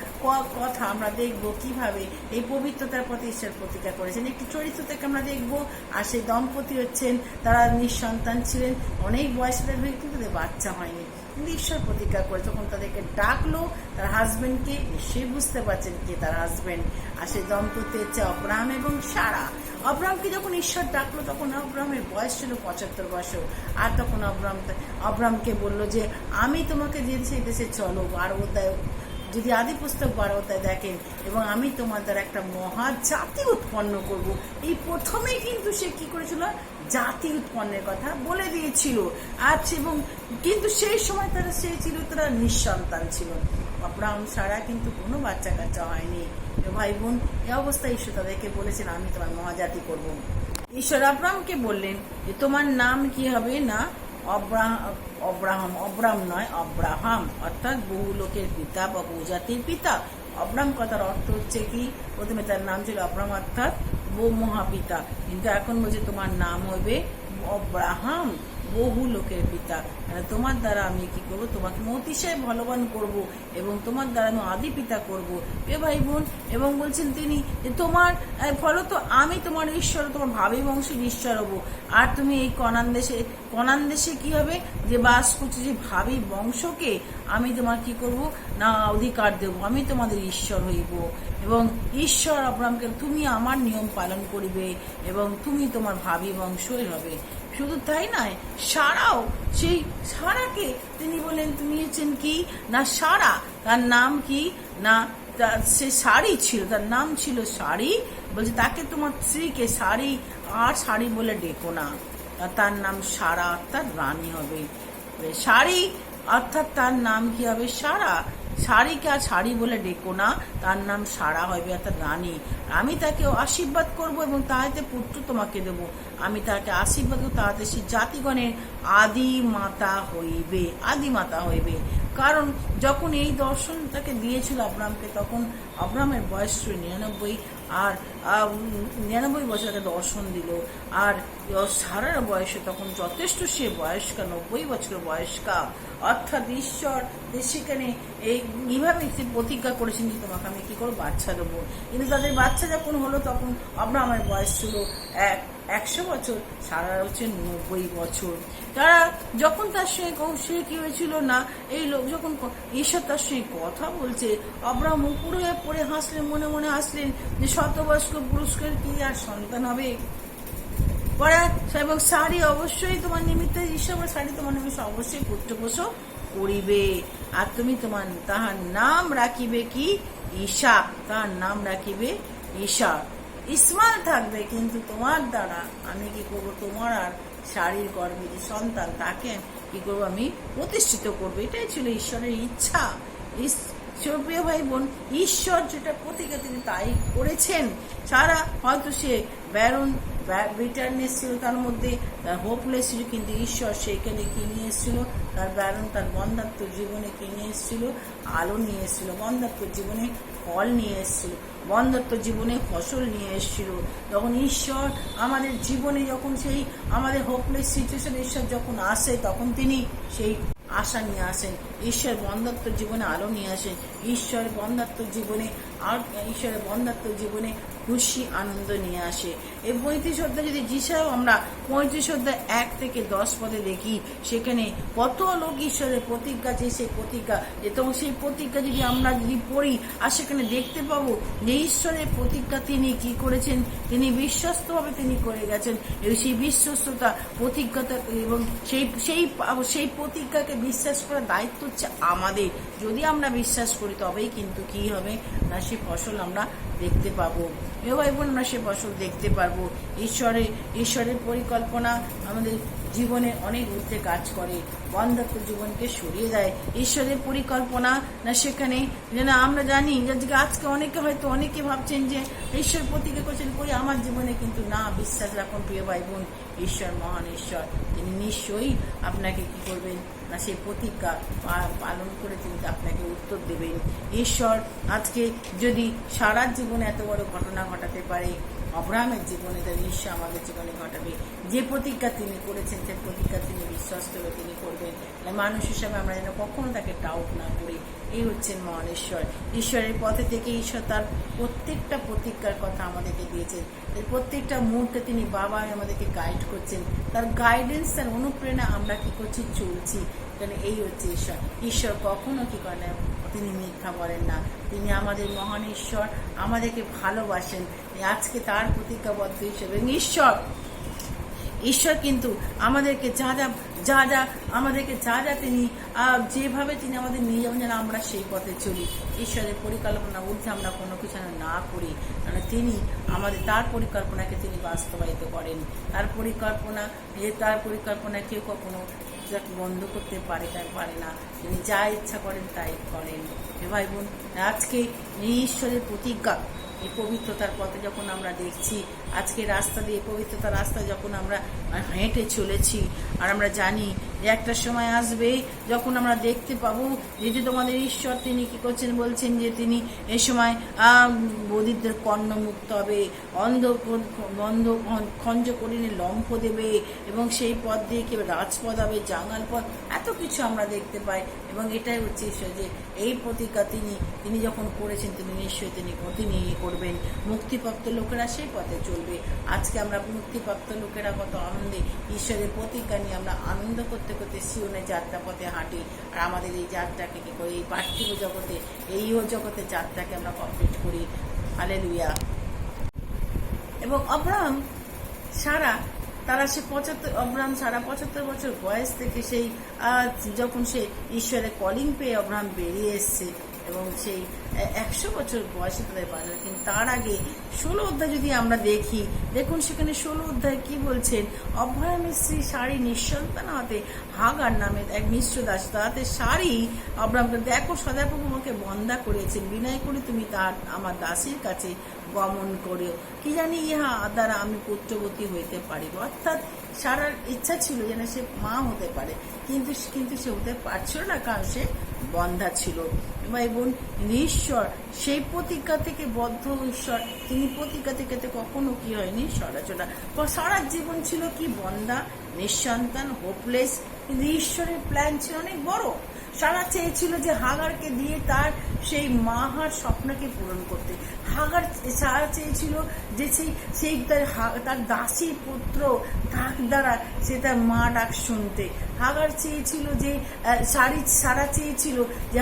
কথা আমরা দেখব কিভাবে এই পবিত্রতার পথে ঈশ্বর প্রতিজ্ঞা করেছেন। একটি চরিত্র থেকে আমরা দেখব। আর সেই দম্পতি হচ্ছেন, তারা নিঃসন্তান ছিলেন, অনেক বয়সে তাদের কিন্তু তাদের বাচ্চা হয়নি, কিন্তু ঈশ্বর প্রতিজ্ঞা করে যখন তাদেরকে ডাকলো তার হাজবেন্ডকে, নিশ্চয়ই বুঝতে পারছেন কে তার হাজবেন্ড। আর সেই দম্পতি হচ্ছে অব্রাহাম এবং সারা। অব্রাহামকে যখন ঈশ্বর ডাকলো তখন অব্রাহামের বয়স ছিল 75 বছর। আর তখন অব্রাহামকে বললো যে আমি তোমাকে যে সেই দেশে চলো, আর যদি আদি পুস্তক 12 দেখেন, এবং আমি তোমার দ্বারা একটা মহা জাতি উৎপন্ন করব। এই প্রথমেই কিন্তু সে কি করেছিল, জাতি উৎপন্নের কথা বলে দিয়েছিল। আর এবং কিন্তু সেই সময় তারা নিঃসন্তান ছিল। আব্রাহাম সারা কিন্তু কোনো বাচ্চা কাচ্চা হয়নি। ভাই বোন, এই অবস্থায় ঈশ্বর তাদেরকে বলেছেন আমি তোমার মহাজাতি করব। ঈশ্বর আব্রাহামকে বললেন যে তোমার নাম কি হবে না অব্রাহাম নয়, অব্রাহাম, অর্থাৎ বহু লোকের পিতা বা বহু জাতির পিতা। অব্রাহাম কথার অর্থ হচ্ছে কি, প্রথমে তার নাম ছিল অব্রাহাম অর্থাৎ বহু মহাপিতা, কিন্তু এখন বলছে তোমার নাম হবে অব্রাহাম, বহু লোকের পিতা। মানে তোমার দ্বারা আমি কি করবো, তোমাকে অতিশয় বলবান করব, এবং তোমার দ্বারা আমি আদি পিতা করবো এ ভাই বোন। এবং বলছেন তিনি যে তোমার ফলত আমি তোমার ঈশ্বর, তোমার ভাবি বংশের ঈশ্বর হবো। আর তুমি এই কনান দেশে কি হবে, যে বাস করছে যে ভাবি বংশকে আমি তোমার কি করব না অধিকার দেব, আমি তোমাদের ঈশ্বর হইব। এবং ঈশ্বর আব্রাহামকে তুমি আমার নিয়ম পালন করিবে এবং তুমি তোমার ভাবি বংশই হবে। শুধু তাই নয়, সারাও, সেই সারাকে তিনি বলেন, তুমি হচ্ছেন কি না সারা, তার নাম কি না সে শাড়ি ছিল, তার নাম ছিল শাড়ি। বলছে তাকে তোমার স্ত্রীকে শাড়ি আর শাড়ি বলে ডেকো না, তার নাম সারা অর্থাৎ রানী হবে। শাড়ি অর্থাৎ তার নাম কি হবে, সারা। শাড়িকে আর শাড়ি বলে ডেকো না, তার নাম সারা হবে অর্থাৎ রানী। আমি তাকে আশীর্বাদ করব এবং তাহাতে পুত্র তোমাকে দেব। আমি তাকে আশীর্বাদ করব, তাহাতে সে জাতিগণের আদি মাতা হইবে। কারণ যখন এই দর্শন তাকে দিয়েছিল আব্রাহামকে, তখন আব্রাহামের বয়স ছিল 99, আর 99 বছর তাকে দর্শন দিল। আর সারার বয়সে তখন যথেষ্ট সে বয়স্কা, 90 বছর বয়স্কা। অর্থাৎ ঈশ্বর সেখানে এইভাবে প্রতিজ্ঞা করেছেন যে তোমাকে আমি কি করবো, বাচ্চা দেবো। কিন্তু তাদের বাচ্চা যখন হলো তখন আব্রাহামের বয়স ছিল 100 বছর, সারার হচ্ছে 90 বছর। তারা যখন তার সঙ্গে কি হয়েছিল না, এই লোক যখন ঈশ্বর তার সঙ্গে কথা বলছে, আব্রাহাম উপর হয়ে পড়ে হাসলেন, মনে মনে হাসলেন যে শতবয়স্ক পুরুষের কি আর সন্তান হবে। এবং শাড়ি অবশ্যই তোমার নিমিত্তে, ঈশ্বর শাড়ি তোমার নিমিত্তে অবশ্যই পুত্রপ্রসব করিবে। আর তুমি তাহার নাম রাখিবে কি, ঈশাক, তাহার নাম রাখিবে ঈশাক। ইসমাইল থাকবে, কিন্তু তোমার দ্বারা আমি কি করবো, তোমার আর শাড়ির গর্ভে যে সন্তান তাকে কি করবো, আমি প্রতিষ্ঠিত করবো। এটাই ছিল ঈশ্বরের ইচ্ছা। প্রিয় ভাই বোন, ঈশ্বর যেটা প্রতিজ্ঞা তিনি তাই করেছেন। সারা হয়তো সে বিটারনেস ছিল তার মধ্যে, তার হোপলেস ছিল, কিন্তু ঈশ্বর সেইখানে কি নিয়ে এসেছিল, তার বন্ধাত্ম জীবনে কি নিয়ে এসেছিল, আলো নিয়ে এসেছিল, বন্ধাত্ম জীবনে ফল নিয়ে এসেছিল, বন্ধাত্ম জীবনে ফসল নিয়ে এসেছিল। যখন ঈশ্বর আমাদের জীবনে, যখন সেই আমাদের হোপলেস সিচুয়েশন ঈশ্বর যখন আসে, তখন তিনি সেই আশা নিয়ে আসেন। ঈশ্বর বন্ধাত্ম জীবনে আলো নিয়ে আসেন। ঈশ্বরের বন্ধাত্ম জীবনে খুশি আনন্দ নিয়ে আসে। এই 35 অধ্যায় যদি আমরা 35 অধ্যায় 1 থেকে 10 পদে দেখি, সেখানে কত লোক ঈশ্বরের প্রতিজ্ঞা, যে সেই প্রতিজ্ঞা, এবং সেই প্রতিজ্ঞা যদি আমরা পড়ি, আর সেখানে দেখতে পাবো যে ঈশ্বরের প্রতিজ্ঞা তিনি কি করেছেন, তিনি বিশ্বস্তভাবে তিনি করে গেছেন। এবং সেই বিশ্বস্ততা প্রতিজ্ঞতা এবং সেই প্রতিজ্ঞাকে বিশ্বাস করার দায়িত্ব হচ্ছে আমাদের। যদি আমরা বিশ্বাস করি তবেই কিন্তু কি হবে না, সে ফসল আমরা দেখতে পাবো। ভাই বোন, আমরা সে ফসল দেখতে পারবো। ঈশ্বরের পরিকল্পনা আমাদের জীবনে অনেক ঊর্ধ্বে কাজ করে, বন্ধাত্ম জীবনকে সরিয়ে দেয়। ঈশ্বরের পরিকল্পনা না সেখানে যেন আমরা জানি, আজকে অনেকে ভাবছেন যে ঈশ্বর প্রতিজ্ঞা করছেন করি আমার জীবনে, কিন্তু না, বিশ্বাস রাখুন প্রিয় ভাই বোন, ঈশ্বর মহান ঈশ্বর, তিনি নিশ্চয়ই আপনাকে কি করবেন না, সেই প্রতিজ্ঞা পালন করে তিনি আপনাকে উত্তর দেবেন। ঈশ্বর আজকে যদি সারা জীবনে এত বড় ঘটনা ঘটাতে পারে, আব্রাহামের জীবনে তার ঈশ্বর আমাদের জীবনে ঘটাবে। যে প্রতিজ্ঞা তিনি করেছেন, সেই প্রতিজ্ঞা তিনি বিশ্বস্ত হয়ে তিনি করবেন। মানুষ হিসাবে আমরা যেন কখনো তাকে ডাউট না করি। এই হচ্ছেন মহান ঈশ্বর। ঈশ্বরের পথে থেকে ঈশ্বর তার প্রত্যেকটা প্রতিজ্ঞার কথা আমাদেরকে দিয়েছেন। এর প্রত্যেকটা মুহূর্তে তিনি বাবা আমাদেরকে গাইড করছেন। তার গাইডেন্স, তার অনুপ্রেরণা আমরা কি করছি, চলছি। কারণ এই হচ্ছে ঈশ্বর। ঈশ্বর কখনো কি করে না, তিনি মিথ্যা বলেন না। তিনি আমাদের মহান ঈশ্বর, আমাদেরকে ভালোবাসেন। আজকে তার প্রতিজ্ঞাবদ্ধ হিসেবে ঈশ্বর ঈশ্বর কিন্তু আমাদেরকে যা যা যা যা আমাদেরকে যা যা তিনি যেভাবে তিনি আমাদের নিয়ে যাবেন যেন আমরা সেই পথে চলি। ঈশ্বরের পরিকল্পনা ঊর্ধ্বে আমরা কোনো কিছু যেন না করি, কারণ তিনি আমাদের তার পরিকল্পনাকে তিনি বাস্তবায়িত করেন। তার পরিকল্পনা কেউ কখনো বন্ধ করতে পারে না। তিনি যা ইচ্ছা করেন তাই করেন। ভাই বোন, আজকে ঈশ্বরের প্রতিজ্ঞা, এই পবিত্রতার পথে যখন আমরা দেখছি, আজকে রাস্তা দিয়ে পবিত্রতার রাস্তা যখন আমরা হেঁটে চলেছি, আর আমরা জানি যে একটা সময় আসবে যখন আমরা দেখতে পাবো যে তোমাদের ঈশ্বর তিনি কি করছেন, বলছেন যে তিনি এই সময় বধিরদের কর্ণ মুক্ত হবে, বন্ধ খঞ্জ করিনে লম্ফ দেবে, এবং সেই পথ দিয়ে কেউ রাজপথ হবে, জাঙ্গাল পথ, এত কিছু আমরা দেখতে পাই। এবং এটাই হচ্ছে ঈশ্বর যে এই প্রতিজ্ঞা তিনি যখন করেছেন, তিনি নিশ্চয়ই তিনি করবেন। মুক্তিপ্রাপ্ত লোকেরা সেই পথে চলবে। আজকে আমরা মুক্তিপ্রাপ্ত লোকেরা কত আনন্দে ঈশ্বরের প্রতিজ্ঞা নিয়ে আমরা আনন্দ করতে করতে সিওনের যাত্রা পথে হাঁটি। আর আমাদের এই যাত্রাকে কি করে, এই পার্থিব জগতে, এই জগতের যাত্রাকে আমরা কমপ্লিট করি। হালেলুয়া। এবং অব্রাহাম সারা 75 বছর বয়স থেকে সেই যখন সে ঈশ্বরের কলিং পেয়ে অব্রাহাম বেরিয়ে এসছে, এবং সেই 100 বছর বয়সে তাদের বাজার। কিন্তু তার আগে 16 অধ্যায় যদি আমরা দেখি, দেখুন সেখানে 16 অধ্যায় কি বলছেন। অব্রাহামের স্ত্রী সারি নিঃসন্তান হতে হাগার নামে এক মিশ্র দাস, তাতে সারি অব্রাহামকে, দেখো সদাপ্রভু আমাকে বন্দা করেছেন, বিনয় করে তুমি আমার দাসীর কাছে গমন করেও, কি জানি ইহা দ্বারা আমি পুত্রবতী হইতে পারিব। অর্থাৎ সারার ইচ্ছা ছিল যেন সে মা হতে পারে, কিন্তু সে হতে পারছিল না, কারণ সে বন্ধা ছিল। ভাই বোন, ঈশ্বর সেই প্রতিজ্ঞা থেকে বদ্ধ ঈশ্বর, তিনি প্রতিজ্ঞা থেকে কখনো কি হয়নি সরাচরা। সারা জীবন ছিল কি বন্ধা, নিঃসন্তান, হোপলেস, কিন্তু ঈশ্বরের প্ল্যান ছিল অনেক বড়। সারা চেয়েছিল যে হাগারকে দিয়ে তার সেই মা হওয়ার স্বপ্নকে পূরণ করতে। সারা চেয়েছিল যে সেই তার দাসী পুত্র তার দ্বারা সে তার মা ডাক শুনতে। হাগার চেয়েছিল যে সারা চেয়েছিল যে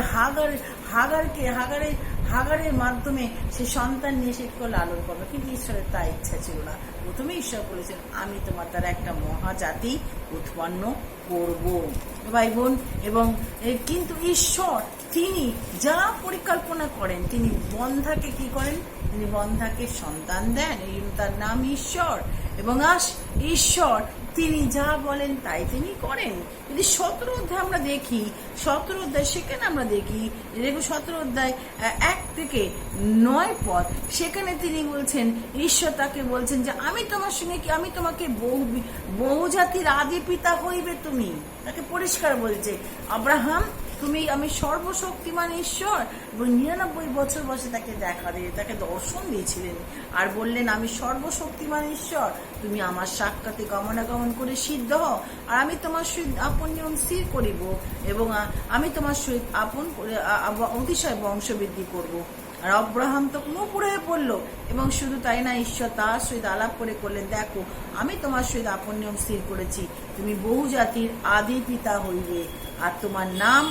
হাগারের মাধ্যমে সে সন্তান নিয়ে সে লালন করবে, কিন্তু ঈশ্বরের তা ইচ্ছা ছিল না। প্রথমে ঈশ্বর বলেছেন, আমি তোমার দ্বারা একটা মহাজাতি উৎপন্ন করব। ভাই বোন, এবং কিন্তু ঈশ্বর তিনি যা পরিকল্পনা করেন, তিনি বন্ধাকে কি করেন, তিনি বন্ধাকে সন্তান দেন, এই জন্য তার নাম ঈশ্বর। এবং ঈশ্বর তিনি যা বলেন তাই তিনি করেন। যদি 17 অধ্যায় আমরা দেখি, 17 অধ্যায় সেখানে আমরা দেখি, দেখুন 17 অধ্যায় 1 থেকে 9 পদ, সেখানে তিনি বলছেন, ঈশ্বর তাকে বলছেন যে আমি তোমার সঙ্গে কি, আমি তোমাকে বহু জাতির আদি পিতা হইবে। তুমি তাকে পরিষ্কার বলছে, আব্রাহাম আমি সর্বশক্তিমান ঈশ্বর। এবং 99 বছর বয়সে তাকে তাকে দর্শন দিয়েছিলেন, আর বললেন, আমি সর্বশক্তিমান ঈশ্বর, তুমি আমার সাক্ষাতে গমনাগমন করে সিদ্ধ হও, আর আমি তোমার সহিত আপন নিয়ম স্থির করিব, এবং আমি তোমার সহিত আপন করে অতিশয় বংশবৃদ্ধি করব। আর অব্রাহাম তো মুখ হয়ে পড়ল, এবং শুধু তাই না, ঈশ্বর তার সহিত আলাপ করে করলেন, দেখো আমি তোমার সহিত আপন নিয়ম স্থির করেছি, তুমি বহু জাতির আদি পিতা হইবে, আর তোমার নাম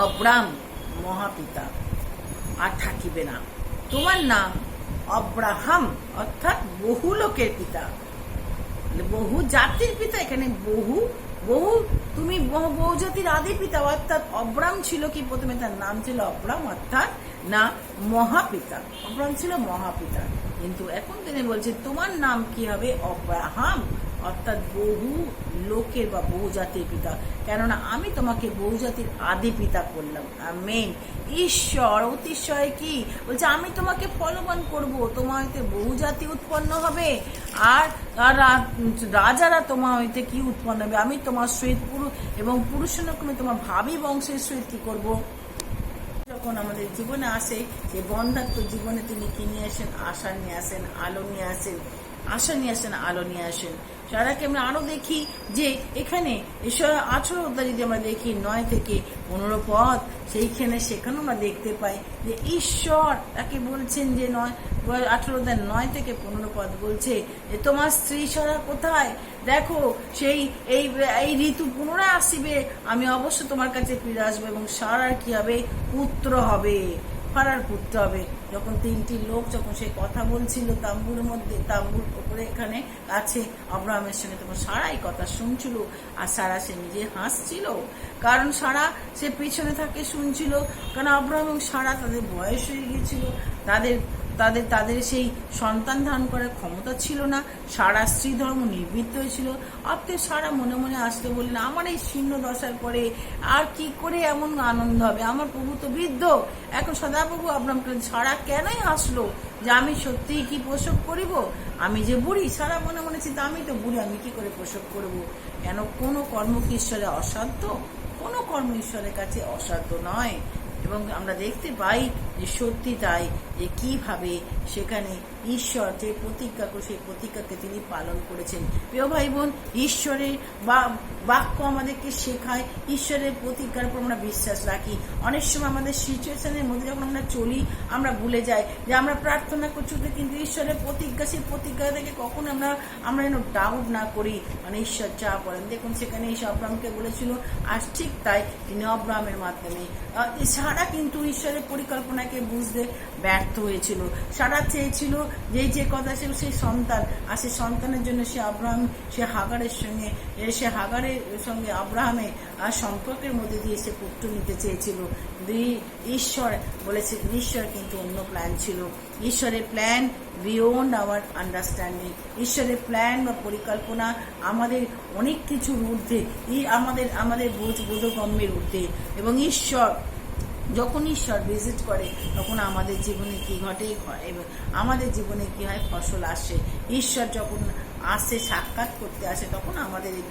অব্রাম, মহাপিতা আর থাকিবে না, তোমার নাম অব্রাহাম, অর্থাৎ বহু লোকের পিতা, বহু জাতির পিতা। এখানে বহু তুমি বহু জাতির আদি পিতা। অর্থাৎ অব্রাম ছিল কি, প্রথমে তার নাম ছিল অব্রাম, অর্থাৎ না মহাপিতা। অব্রাম ছিল মহাপিতা, কিন্তু এখন তিনি বলছেন তোমার নাম কি হবে, অব্রাহাম, অর্থাৎ বহু লোকের বা বহু জাতির পিতা, কেননা আমি তোমাকে বহু জাতির আদি পিতা করলাম। আমেন। ঈশ্বর অতিশয় কি বলছে, আমি তোমাকে ফলবান করব, তোমার হইতে বহু জাতি উৎপন্ন হবে, আর রাজারা তোমার হইতে কি উৎপন্ন হবে, আমি তোমার সহিত এবং পুরুষানুক্রমে তোমার ভাবি বংশের সহিত কি করব। যখন আমাদের জীবনে আসে, যে বন্ধাত্ম জীবনে তিনি কি নিয়ে আসেন, আশা নিয়ে আসেন, আলো নিয়ে আসেন, আশা নিয়ে আসেন, আলো নিয়ে আসেন। সারাকে আমরা আরো দেখি যে এখানে 18 অধ্যায় যদি আমরা দেখি 9 থেকে 15 পদ, সেখানে আমরা দেখতে পাই যে ঈশ্বর তাকে বলছেন যে 18 অধ্যায় 9 থেকে 15 পদ বলছে যে তোমার স্ত্রী সারা কোথায়, দেখো সেই এই ঋতু পুনরায় আসিবে, আমি অবশ্য তোমার কাছে ফিরে আসবো, এবং সারার কি হবে, পুত্র হবে। ফারার করতে হবে। যখন 3টি লোক যখন সে কথা বলছিল তাম্বুর মধ্যে, তাম্বুর উপরে এখানে কাছে আব্রাহামের সঙ্গে, তখন সারাই কথা শুনছিল। আর সারা সে নিজে হাসছিল, কারণ সারা সে পিছনে থাকে শুনছিল, কারণ আব্রাহাম এবং সারা তাদের বয়স হয়ে গিয়েছিল, তাদের তাদের তাদের সেই সন্তান ধারণ করার ক্ষমতা ছিল না। সারা স্ত্রী ধর্ম নিবৃত্ত হয়েছিল। অতএব সারা মনে মনে আসতে বললেন, আমার এই শীর্ণ দশার পরে আর কি করে এমন আনন্দ হবে, আমার প্রভু তো বৃদ্ধ। এখন সদাপ্রভু আব্রাহামকে সারা কেনই আসলো যে আমি সত্যিই কি প্রসব করিব, আমি যে বুড়ি। সারা মনে মনে চিন্তা, আমি তো বুড়ি, আমি কি করে প্রসব করব। কেন কোনো কর্ম কি ঈশ্বরের অসাধ্য? কোনো কর্ম ঈশ্বরের কাছে অসাধ্য নয়। এবং আমরা দেখতে পাই যে সত্যি তাই, যে কিভাবে সেখানে ঈশ্বর যে প্রতিজ্ঞা করে সেই প্রতিজ্ঞাকে তিনি পালন করেছেন। প্রিয় ভাই বোন, ঈশ্বরের বাক্য আমাদেরকে শেখায়, ঈশ্বরের প্রতিজ্ঞার উপর আমরা বিশ্বাস রাখি। অনেক সময় আমাদের সিচুয়েশনের মধ্যে যখন আমরা চলি, আমরা ভুলে যাই যে আমরা প্রার্থনা করছি, কিন্তু ঈশ্বরের প্রতিজ্ঞা, সেই প্রতিজ্ঞা থেকে কখন আমরা যেন ডাউট না করি, মানে ঈশ্বর যা বলেন। দেখুন সেখানে ঈশ্বর আব্রাহামকে বলেছিল, আর ঠিক তাই তিনি আব্রাহামের মাধ্যমে সারা কিন্তু ঈশ্বরের পরিকল্পনাকে বুঝতে ব্যর্থ হয়েছিল। সারা চেয়েছিল যে কথা ছিল সেই সন্তান, আর সেই সন্তানের জন্য সে হাগারের সঙ্গে আব্রাহামে আর সম্পর্কের মধ্যে দিয়ে সে পুত্র নিতে চেয়েছিল। ঈশ্বর বলেছে, ঈশ্বর কিন্তু অন্য প্ল্যান ছিল। ঈশ্বরের প্ল্যান বিয়ন্ড আওয়ার আন্ডারস্ট্যান্ডিং। ঈশ্বরের প্ল্যান বা পরিকল্পনা আমাদের অনেক কিছুর ঊর্ধ্বে, আমাদের বোধগম্যের ঊর্ধ্বে। এবং যখন ঈশ্বর ভিজিট করে তখন আমাদের জীবনে কি ঘটে, আমাদের জীবনে কি হয়, ফসল আসে। ঈশ্বর যখন আসে, সাক্ষাৎ করতে আসে, তখন আমাদের এই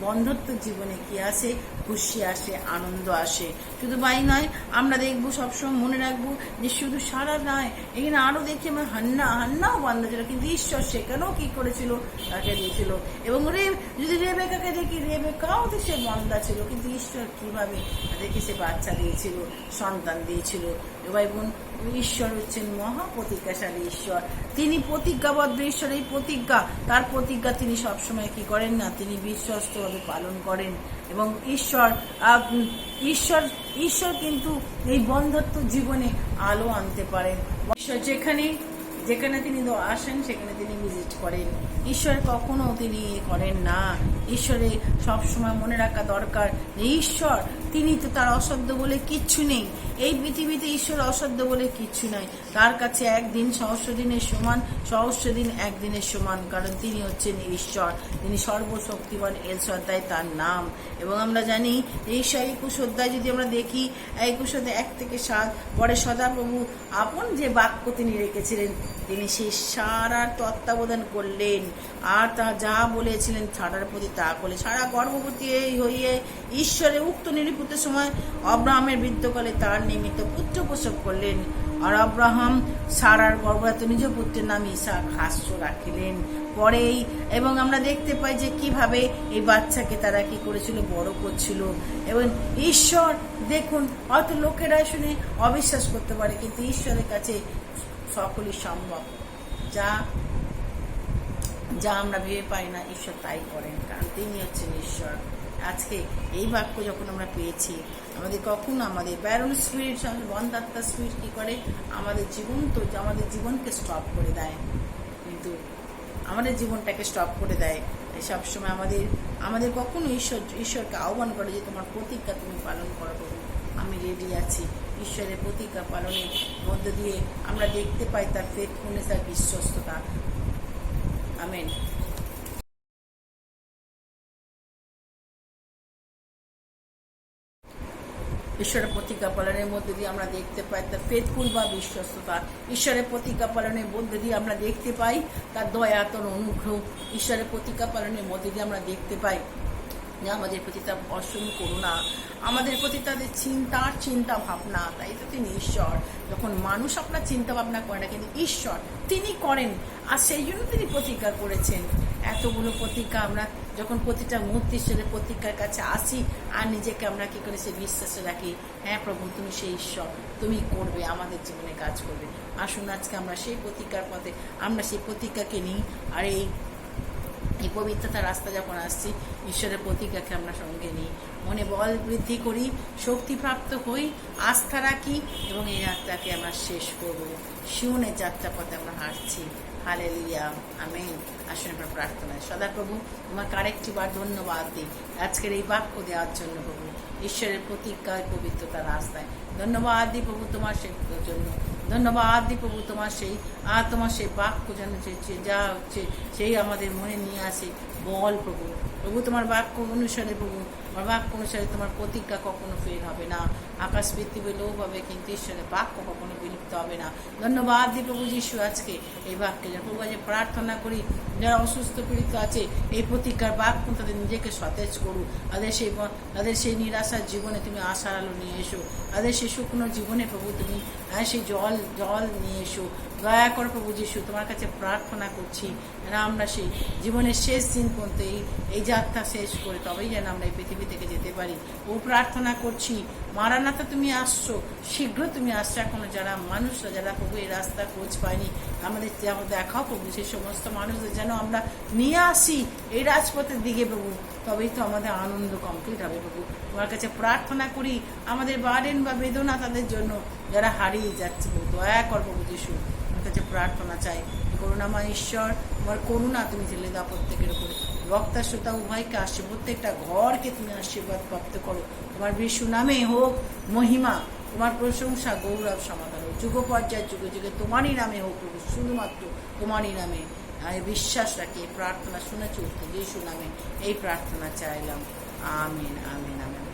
বন্ধুত্ব জীবনে কি আসে, খুশি আসে, আনন্দ আসে। শুধু বাই নয়, আমরা দেখবো সবসময় মনে রাখবো যে শুধু সারা নয়, এখানে আরো দেখি আমরা হান্নাও বান্ধা ছিল, কিন্তু ঈশ্বর সেখানেও কি করেছিল, তাকে দিয়েছিল। এবং যদি রেবেকাকে দেখি, রেবেকাও তো সে বন্ধা ছিল, কিন্তু ঈশ্বর কিভাবে তাদেরকে সে বাচ্চা দিয়েছিল, সন্তান দিয়েছিল। ভাই বোন, ঈশ্বর হচ্ছেন মহাপ্রতিজ্ঞাশালী ঈশ্বর। তিনি প্রতিজ্ঞাবদ্ধ ঈশ্বর। এই প্রতিজ্ঞা, তার প্রতিজ্ঞা তিনি সবসময় কি করেন না, তিনি বিশ্বস্তভাবে পালন করেন। এবং ঈশ্বর কিন্তু এই বন্ধত্ব জীবনে আলো আনতে পারেন। ঈশ্বর যেখানে তিনি আসেন সেখানে তিনি ভিজিট করেন। ঈশ্বর কখনো তিনি করেন না। ঈশ্বরে সবসময় মনে রাখা দরকার যে ঈশ্বর, তিনি তো তার অসাধ্য বলে কিচ্ছু নেই। এই পৃথিবীতে ঈশ্বর অসাধ্য বলে কিচ্ছু নাই। তার কাছে একদিন সহস্র দিনের সমান, সহস্র দিন একদিনের সমান, কারণ তিনি হচ্ছেন ঈশ্বর। তিনি সর্বশক্তিমান, এল শ্রদ্ধায় তার নাম। এবং আমরা জানি এই 21 অধ্যায় যদি আমরা দেখি, 21 অধ্যায় 1 থেকে 7, পরে সদাপ্রভু আপন যে বাক্য তিনি রেখেছিলেন, তিনি সেই সারার তত্ত্বাবধান করলেন, আর তা যা বলেছিলেন সারার প্রতি তা করলে। সারা গর্ভবতী হইয়ে ঈশ্বরের উক্ত নিরীপুতের সময় আব্রাহামের বৃদ্ধকালে তার নিমিত্ত পুত্র প্রসব করলেন। আর আব্রাহাম সারার গর্ভজাত নিজ পুত্রের নাম ইসাক হাস্য রাখিলেন পরেই। এবং আমরা দেখতে পাই যে কিভাবে এই বাচ্চাকে তারা কি করেছিল, বড় করছিল। এবং ঈশ্বর, দেখুন, হয়তো লোকেরা শুনে অবিশ্বাস করতে পারে, কিন্তু ঈশ্বরের কাছে সকলই সম্ভব। যা আমরা ভেবে পাই না, ঈশ্বর তাই করেন, কারণ তিনি হচ্ছেন ঈশ্বর। আজকে এই বাক্য যখন আমরা পেয়েছি, আমাদের কখনো আমাদের ব্যারন স্পিরিট, বন্ধাত্মা স্পিরিট কি করে, আমাদের জীবনকে স্টপ করে দেয়, কিন্তু আমাদের জীবনটাকে স্টপ করে দেয়। সবসময় আমাদের কখনো ঈশ্বরকে আহ্বান করে যে তোমার প্রতিজ্ঞা তুমি পালন করো, আমি রেডি আছি। ঈশ্বরের প্রতিজ্ঞা পালনের মধ্য দিয়ে আমরা দেখতে পাই তার ফেথফুলনেস, তার বিশ্বস্ততা। আমেন। ঈশ্বরের প্রতিজ্ঞা পালনের মধ্যে দিয়ে আমরা দেখতে পাই তার ফেথফুল বা বিশ্বস্ততা। ঈশ্বরের প্রতিজ্ঞা পালনের মধ্যে দিয়ে আমরা দেখতে পাই তার দয়া, তার অনুগ্রহ। ঈশ্বরের প্রতিজ্ঞা পালনের মধ্যে দিয়ে আমরা দেখতে পাই যে আমাদের প্রতি তার অসীম করুণা, আমাদের প্রতি তাদের চিন্তা ভাবনা। তাই তো তিনি ঈশ্বর। যখন মানুষ আপনার চিন্তা ভাবনা করে না, কিন্তু ঈশ্বর তিনি করেন, আর সেই জন্য তিনি প্রতিজ্ঞা করেছেন। এতগুলো প্রতিজ্ঞা আমরা যখন প্রতিটা মুহূর্তে ঈশ্বরের প্রতিজ্ঞার কাছে আসি, আর নিজেকে আমরা কি করে সে বিশ্বাসে রাখি, হ্যাঁ প্রভু তুমি সেই ঈশ্বর, তুমি করবে, আমাদের জীবনে কাজ করবে। আসুন আজকে আমরা সেই প্রতিজ্ঞার পথে, আমরা সেই প্রতিজ্ঞাকে নিই, আর এই এই পবিত্রতার রাস্তা যখন আসছি, ঈশ্বরের প্রতিজ্ঞাকে আমরা সঙ্গে নিই, মনে বল বৃদ্ধি করি, শক্তিপ্রাপ্ত হই, আস্থা রাখি এবং এই যাত্রাকে আমরা শেষ করব। শিউনের যাত্রা পথে আমরা হাঁটছি। Hallelujah, amen. আসুন আমরা প্রার্থনায়। সদাপ্রভু, তোমাকে আরেকটি বার ধন্যবাদ দিই আজকের এই বাক্য দেওয়ার জন্য প্রভু, ঈশ্বরের প্রতিজ্ঞায় পবিত্রতার রাস্তায়। ধন্যবাদ দিই প্রভু তোমার সেই জন্য, ধন্যবাদ দিই প্রভু তোমার সেই বাক্য যেন যা হচ্ছে সেই আমাদের মনে নিয়ে আসে বল প্রভু। প্রভু তোমার বাক্য অনুসারে প্রভু, আমার বাক্য অনুসারে তোমার প্রতিজ্ঞা কখনো ফেল হবে না। আকাশ পৃথিবী লোপ হবে কিন্তু ঈশ্বরের বাক্য কখনো বিলুপ্ত হবে না। ধন্যবাদ দিই প্রভু যিশু আজকে এই বাক্যে যেন প্রভু যে প্রার্থনা করি যারা অসুস্থ পীড়িত আছে, এই প্রতিজ্ঞার বাক্য তাদের নিজেকে সতেজ করুক, তাদের সেই নিরাশার জীবনে তুমি আশার আলো নিয়ে এসো, তাদের সেই শুকনো জীবনে প্রভু তুমি সেই জল নিয়ে এসো। দয়া করো প্রভু যিশু, তোমার কাছে প্রার্থনা করছি যেন আমরা সেই জীবনের শেষ দিন পর্যন্ত এই যাত্রা শেষ করে তবেই যেন আমরা এই পৃথিবী থেকে যেতে পারি। ও প্রার্থনা করছি, মারানাথা তুমি আসছো, শীঘ্র তুমি আসছো। এখনো যারা মানুষরা যারা প্রভু এই রাস্তার খোঁজ পায়নি, আমাদের দেখাও প্রভু, সেই সমস্ত মানুষদের যেন আমরা নিয়ে আসি এই রাজপথের দিকে প্রভু, তবেই তো আমাদের আনন্দ কমপ্লিট হবে প্রভু। তোমার কাছে প্রার্থনা করি আমাদের বারেন বা বেদনা তাদের জন্য যারা হারিয়ে যাচ্ছে প্রভু, দয়া কর প্রভু যিশু, তোমার কাছে প্রার্থনা চাই। করুণাময় ঈশ্বর, তোমার করুণা তুমি ঢেলে দাও প্রত্যেকের উপরে, বক্তা শ্রোতা উভয়কে আসছে, প্রত্যেকটা ঘরকে তুমি আশীর্বাদ প্রাপ্ত করো। তোমার বিশু নামে হোক মহিমা, তোমার প্রশংসা গৌরব সমাধান হোক যুগ পর্যায়ে যুগে যুগে তোমারই নামে হোক প্রভু, শুধুমাত্র তোমারই নামে। আমি বিশ্বাস রাখি এই প্রার্থনা শুনেছি উঠতে যিশু নামে এই প্রার্থনা চাইলাম। আমিন, আমিন, আমিন।